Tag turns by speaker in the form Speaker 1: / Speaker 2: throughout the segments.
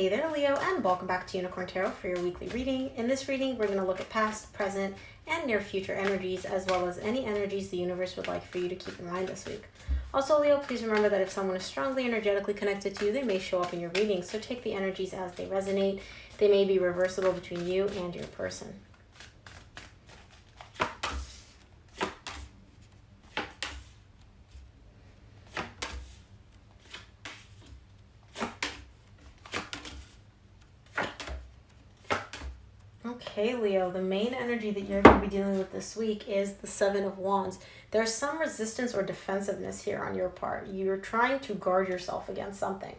Speaker 1: Hey there, Leo, and welcome back to Unicorn Tarot for your weekly reading. In this reading, we're going to look at past, present, and near future energies, as well as any energies the universe would like for you to keep in mind this week. Also, Leo, please remember that if someone is strongly energetically connected to you, they may show up in your reading, so take the energies as they resonate. They may be reversible between you and your person. Okay, Leo, the main energy that you're going to be dealing with this week is the Seven of Wands. There's some resistance or defensiveness here on your part. You're trying to guard yourself against something.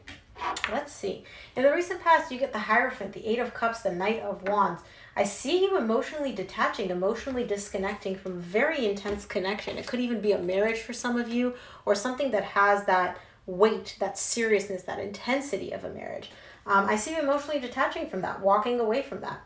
Speaker 1: Let's see. In the recent past, you get the Hierophant, the Eight of Cups, the Knight of Wands. I see you emotionally detaching, emotionally disconnecting from very intense connection. It could even be a marriage for some of you, or something that has that weight, that seriousness, that intensity of a marriage. I see you emotionally detaching from that, walking away from that.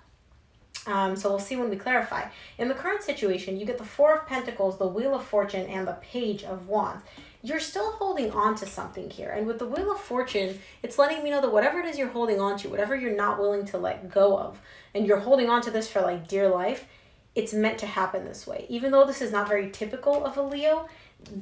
Speaker 1: So we'll see when we clarify. In the current situation, you get the Four of Pentacles, the Wheel of Fortune, and the Page of Wands. You're still holding on to something here. And with the Wheel of Fortune, it's letting me know that whatever it is you're holding on to, whatever you're not willing to let go of, and you're holding on to this for like dear life, it's meant to happen this way. Even though this is not very typical of a Leo,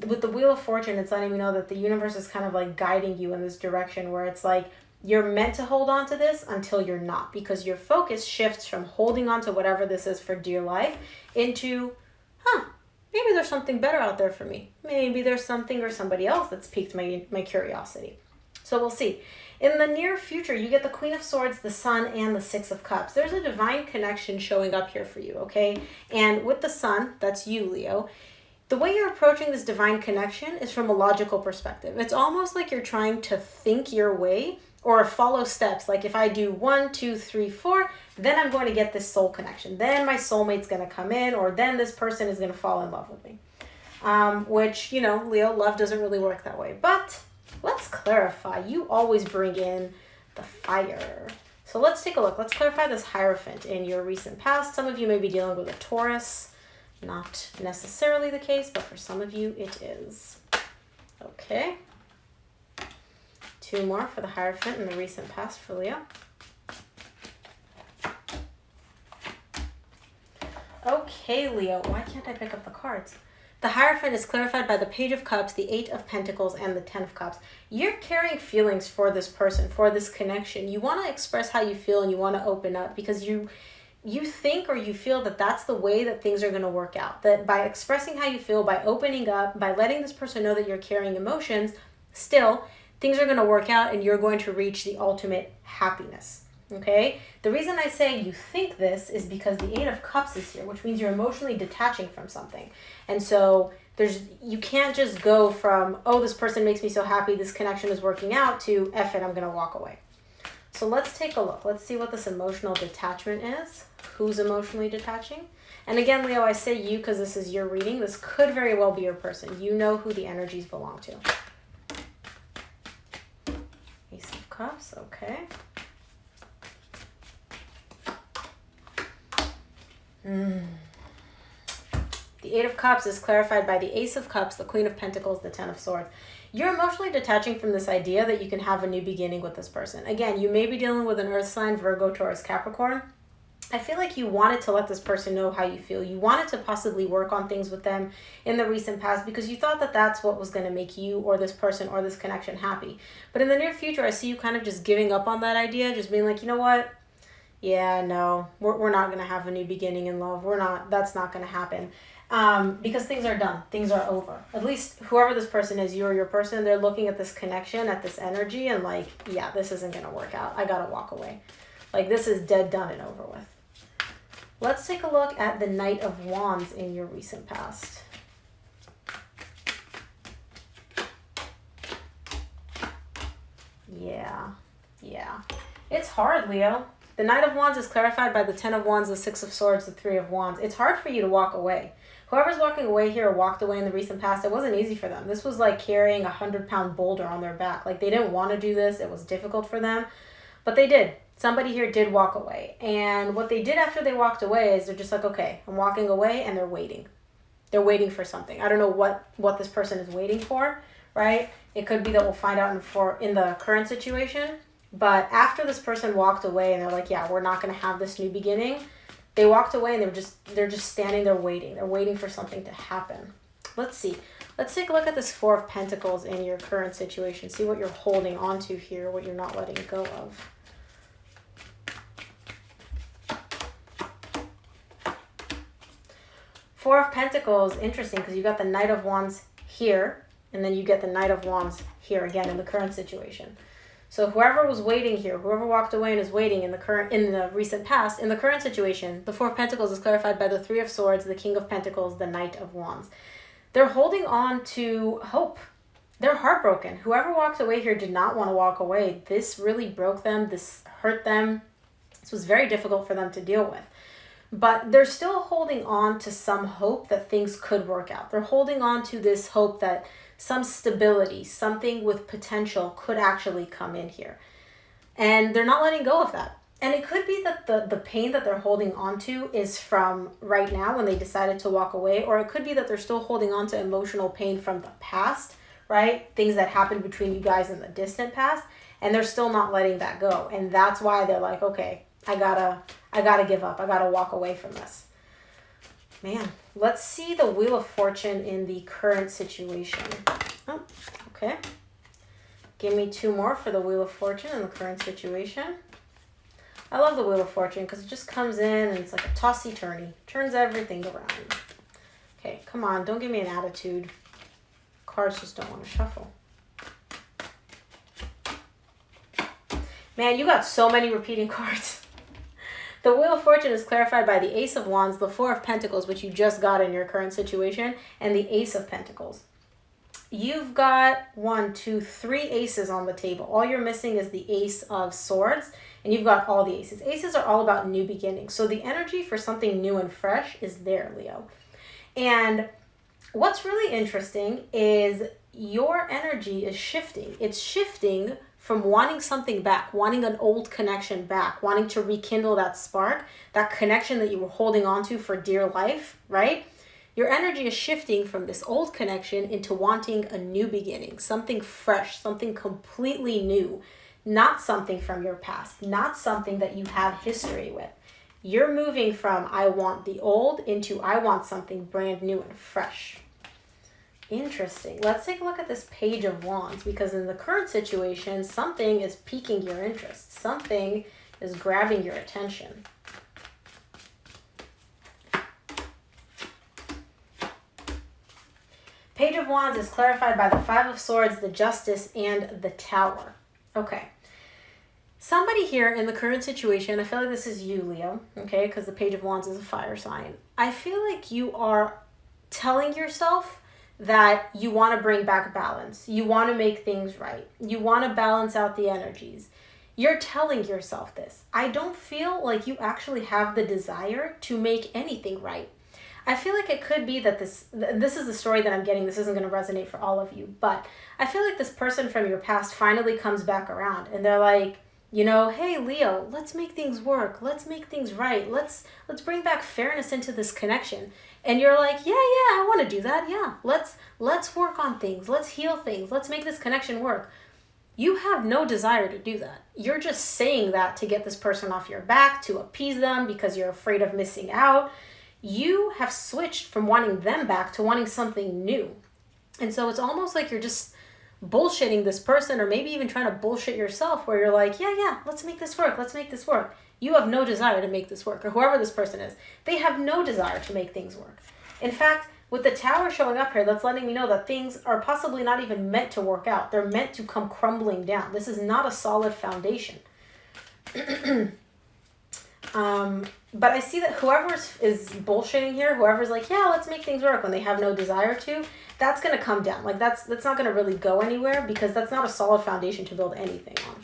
Speaker 1: with the Wheel of Fortune, it's letting me know that the universe is kind of like guiding you in this direction where it's like, you're meant to hold on to this until you're not, because your focus shifts from holding on to whatever this is for dear life into, maybe there's something better out there for me. Maybe there's something or somebody else that's piqued my curiosity. So we'll see. In the near future, you get the Queen of Swords, the Sun, and the Six of Cups. There's a divine connection showing up here for you, okay? And with the Sun, that's you, Leo, the way you're approaching this divine connection is from a logical perspective. It's almost like you're trying to think your way or follow steps. Like if I do 1, 2, 3, 4, then I'm going to get this soul connection. Then my soulmate's going to come in, or then this person is going to fall in love with me. Which, you know, Leo, love doesn't really work that way. But let's clarify. You always bring in the fire. So let's take a look. Let's clarify this Hierophant in your recent past. Some of you may be dealing with a Taurus. Not necessarily the case, but for some of you it is. Okay. 2 more for the Hierophant in the recent past for Leo. Okay, Leo, why can't I pick up the cards? The Hierophant is clarified by the Page of Cups, the Eight of Pentacles, and the Ten of Cups. You're carrying feelings for this person, for this connection. You want to express how you feel and you want to open up because you think or you feel that that's the way that things are going to work out. That by expressing how you feel, by opening up, by letting this person know that you're carrying emotions, still, things are going to work out and you're going to reach the ultimate happiness, okay? The reason I say you think this is because the Eight of Cups is here, which means you're emotionally detaching from something. And so you can't just go from, oh, this person makes me so happy, this connection is working out, to F it, I'm going to walk away. So let's take a look. Let's see what this emotional detachment is. Who's emotionally detaching? And again, Leo, I say you because this is your reading. This could very well be your person. You know who the energies belong to. Ace of Cups, okay. The Eight of Cups is clarified by the Ace of Cups, the Queen of Pentacles, the Ten of Swords. You're emotionally detaching from this idea that you can have a new beginning with this person. Again, you may be dealing with an earth sign, Virgo, Taurus, Capricorn. I feel like you wanted to let this person know how you feel. You wanted to possibly work on things with them in the recent past because you thought that that's what was going to make you or this person or this connection happy. But in the near future, I see you kind of just giving up on that idea, just being like, you know what? Yeah, no, we're not going to have a new beginning in love. That's not going to happen. Because things are done. Things are over. At least whoever this person is, you or your person, they're looking at this connection, at this energy, and like, yeah, this isn't going to work out. I got to walk away. Like, this is dead, done, and over with. Let's take a look at the Knight of Wands in your recent past. Yeah. It's hard, Leo. The Knight of Wands is clarified by the Ten of Wands, the Six of Swords, the Three of Wands. It's hard for you to walk away. Whoever's walking away here or walked away in the recent past, it wasn't easy for them. This was like carrying a 100-pound boulder on their back. Like, they didn't want to do this. It was difficult for them, but they did. Somebody here did walk away. And what they did after they walked away is they're just like, okay, I'm walking away, and they're waiting. They're waiting for something. I don't know what this person is waiting for, right? It could be that we'll find out in the current situation. But after this person walked away and they're like, yeah, we're not going to have this new beginning, they walked away and they're just standing there waiting. They're waiting for something to happen. Let's see. Let's take a look at this Four of Pentacles in your current situation. See what you're holding on to here, what you're not letting go of. Four of Pentacles, interesting, because you got the Knight of Wands here, and then you get the Knight of Wands here again in the current situation. So whoever was waiting here, whoever walked away and is waiting in the recent past, in the current situation, the Four of Pentacles is clarified by the Three of Swords, the King of Pentacles, the Knight of Wands. They're holding on to hope. They're heartbroken. Whoever walked away here did not want to walk away. This really broke them. This hurt them. This was very difficult for them to deal with. But they're still holding on to some hope that things could work out. They're holding on to this hope that some stability, something with potential could actually come in here. And they're not letting go of that. And it could be that the pain that they're holding on to is from right now when they decided to walk away, or it could be that they're still holding on to emotional pain from the past, right? Things that happened between you guys in the distant past, and they're still not letting that go. And that's why they're like, okay, I gotta give up. I gotta walk away from this. Man, let's see the Wheel of Fortune in the current situation. Oh, okay. Give me two more for the Wheel of Fortune in the current situation. I love the Wheel of Fortune because it just comes in and it's like a tossy-turny. Turns everything around. Okay, come on. Don't give me an attitude. Cards just don't want to shuffle. Man, you got so many repeating cards. The Wheel of Fortune is clarified by the Ace of Wands, the Four of Pentacles, which you just got in your current situation, and the Ace of Pentacles. You've got 1, 2, 3 aces on the table. All you're missing is the Ace of Swords, and you've got all the aces. Aces are all about new beginnings. So the energy for something new and fresh is there, Leo. And what's really interesting is your energy is shifting. It's shifting from wanting something back, wanting an old connection back, wanting to rekindle that spark, that connection that you were holding on to for dear life, right? Your energy is shifting from this old connection into wanting a new beginning, something fresh, something completely new, not something from your past, not something that you have history with. You're moving from I want the old into I want something brand new and fresh. Interesting. Let's take a look at this Page of Wands, because in the current situation, something is piquing your interest. Something is grabbing your attention. Page of Wands is clarified by the Five of Swords, the Justice, and the Tower. Okay. Somebody here in the current situation, I feel like this is you, Leo, okay, because the Page of Wands is a fire sign. I feel like you are telling yourself that you want to bring back balance. You want to make things right. You want to balance out the energies. You're telling yourself this. I don't feel like you actually have the desire to make anything right. I feel like it could be that this is the story that I'm getting. This isn't going to resonate for all of you, but I feel like this person from your past finally comes back around and they're like, you know, hey, Leo, let's make things work. Let's make things right. Let's bring back fairness into this connection. And you're like, yeah, I want to do that. Yeah, let's work on things. Let's heal things. Let's make this connection work. You have no desire to do that. You're just saying that to get this person off your back, to appease them because you're afraid of missing out. You have switched from wanting them back to wanting something new. And so it's almost like you're just bullshitting this person, or maybe even trying to bullshit yourself, where you're like, yeah, let's make this work. Let's make this work. You have no desire to make this work, or whoever this person is. They have no desire to make things work. In fact, with the Tower showing up here, that's letting me know that things are possibly not even meant to work out. They're meant to come crumbling down. This is not a solid foundation. But I see that whoever is bullshitting here, whoever's like, yeah, let's make things work when they have no desire to, that's going to come down. Like that's not going to really go anywhere, because that's not a solid foundation to build anything on.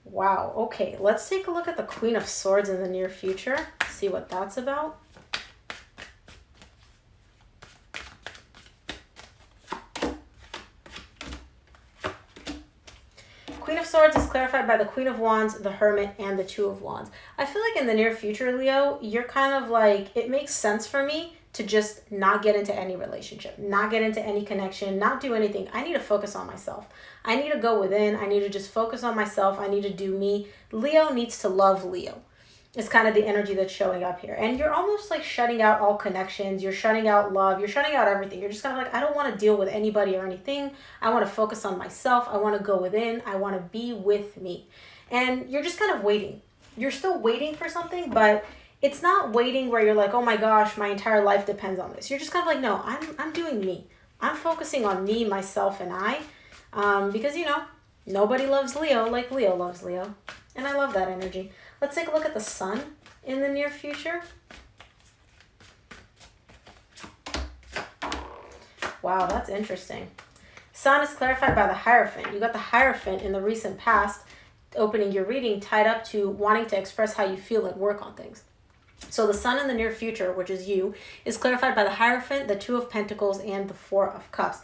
Speaker 1: Wow. Okay. Let's take a look at the Queen of Swords in the near future. See what that's about. Queen of Swords is clarified by the Queen of Wands, the Hermit, and the Two of Wands. I feel like in the near future, Leo, you're kind of like, it makes sense for me to just not get into any relationship, not get into any connection, not do anything. I need to focus on myself. I need to go within. I need to just focus on myself. I need to do me. Leo needs to love Leo. It's kind of the energy that's showing up here. And you're almost like shutting out all connections. You're shutting out love. You're shutting out everything. You're just kind of like, I don't want to deal with anybody or anything. I want to focus on myself. I want to go within. I want to be with me. And you're just kind of waiting. You're still waiting for something, but it's not waiting where you're like, oh my gosh, my entire life depends on this. You're just kind of like, no, I'm doing me. I'm focusing on me, myself, and I. Because, nobody loves Leo like Leo loves Leo. And I love that energy. Let's take a look at the sun in the near future. Wow, that's interesting. Sun is clarified by the Hierophant. You got the Hierophant in the recent past, opening your reading, tied up to wanting to express how you feel and work on things. So the sun in the near future, which is you, is clarified by the Hierophant, the Two of Pentacles, and the Four of Cups.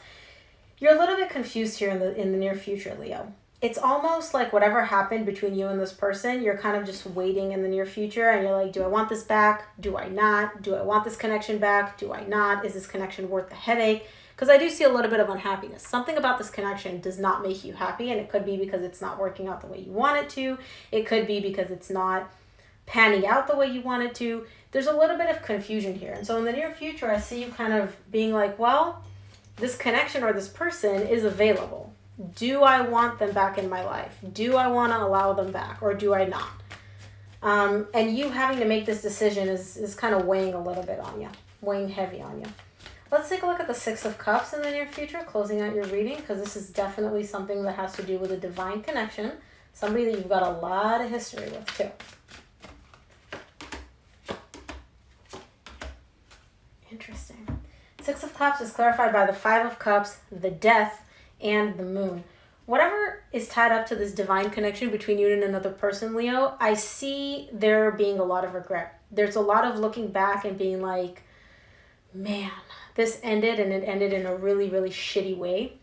Speaker 1: You're a little bit confused here in the near future, Leo. It's almost like whatever happened between you and this person, you're kind of just waiting in the near future, and you're like, do I want this back? Do I not? Do I want this connection back? Do I not? Is this connection worth the headache? Because I do see a little bit of unhappiness. Something about this connection does not make you happy, and it could be because it's not working out the way you want it to. It could be because it's not panning out the way you want it to. There's a little bit of confusion here. And so in the near future, I see you kind of being like, well, this connection or this person is available. Do I want them back in my life? Do I want to allow them back, or do I not? And you having to make this decision is kind of weighing a little bit on you, weighing heavy on you. Let's take a look at the Six of Cups in the near future, closing out your reading, because this is definitely something that has to do with a divine connection, somebody that you've got a lot of history with too. Interesting. Six of Cups is clarified by the Five of Cups, the Death, and the Moon. Whatever is tied up to this divine connection between you and another person, Leo, I see there being a lot of regret. There's a lot of looking back and being like, man, this ended, and it ended in a really, really shitty way.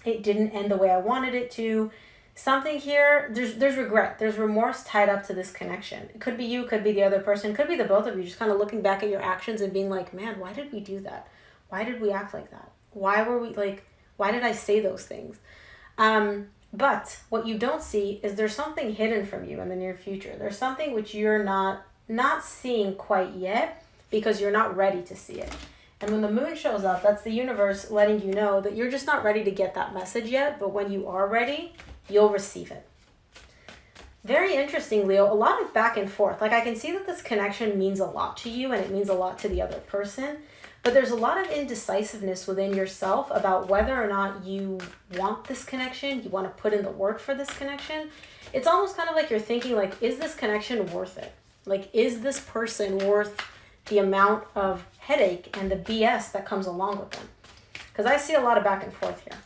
Speaker 1: It didn't end the way I wanted it to. Something here, there's regret. There's remorse tied up to this connection. It could be you, could be the other person, could be the both of you, just kind of looking back at your actions and being like, man, why did we do that? Why did we act like that? Why did I say those things? But what you don't see is there's something hidden from you in the near future. There's something which you're not seeing quite yet because you're not ready to see it. And when the moon shows up, that's the universe letting you know that you're just not ready to get that message yet. But when you are ready, you'll receive it. Very interesting, Leo. A lot of back and forth. Like, I can see that this connection means a lot to you and it means a lot to the other person. But there's a lot of indecisiveness within yourself about whether or not you want this connection, you want to put in the work for this connection. It's almost kind of like you're thinking, like, is this connection worth it? Like, is this person worth the amount of headache and the BS that comes along with them? Because I see a lot of back and forth here.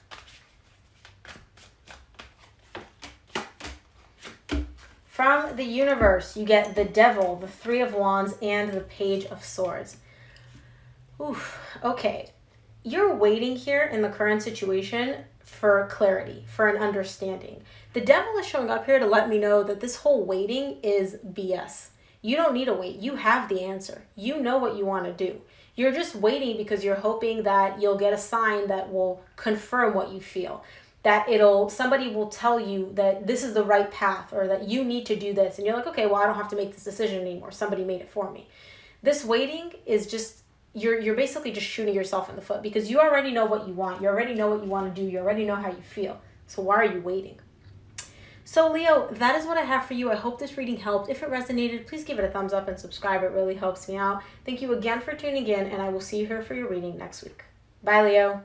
Speaker 1: From the universe, you get the Devil, the Three of Wands, and the Page of Swords. Oof, okay. You're waiting here in the current situation for clarity, for an understanding. The Devil is showing up here to let me know that this whole waiting is BS. You don't need to wait. You have the answer. You know what you want to do. You're just waiting because you're hoping that you'll get a sign that will confirm what you feel. That somebody will tell you that this is the right path, or that you need to do this. And you're like, okay, well, I don't have to make this decision anymore. Somebody made it for me. This waiting is just, you're basically just shooting yourself in the foot because you already know what you want. You already know what you want to do. You already know how you feel. So why are you waiting? So Leo, that is what I have for you. I hope this reading helped. If it resonated, please give it a thumbs up and subscribe. It really helps me out. Thank you again for tuning in, and I will see you here for your reading next week. Bye, Leo.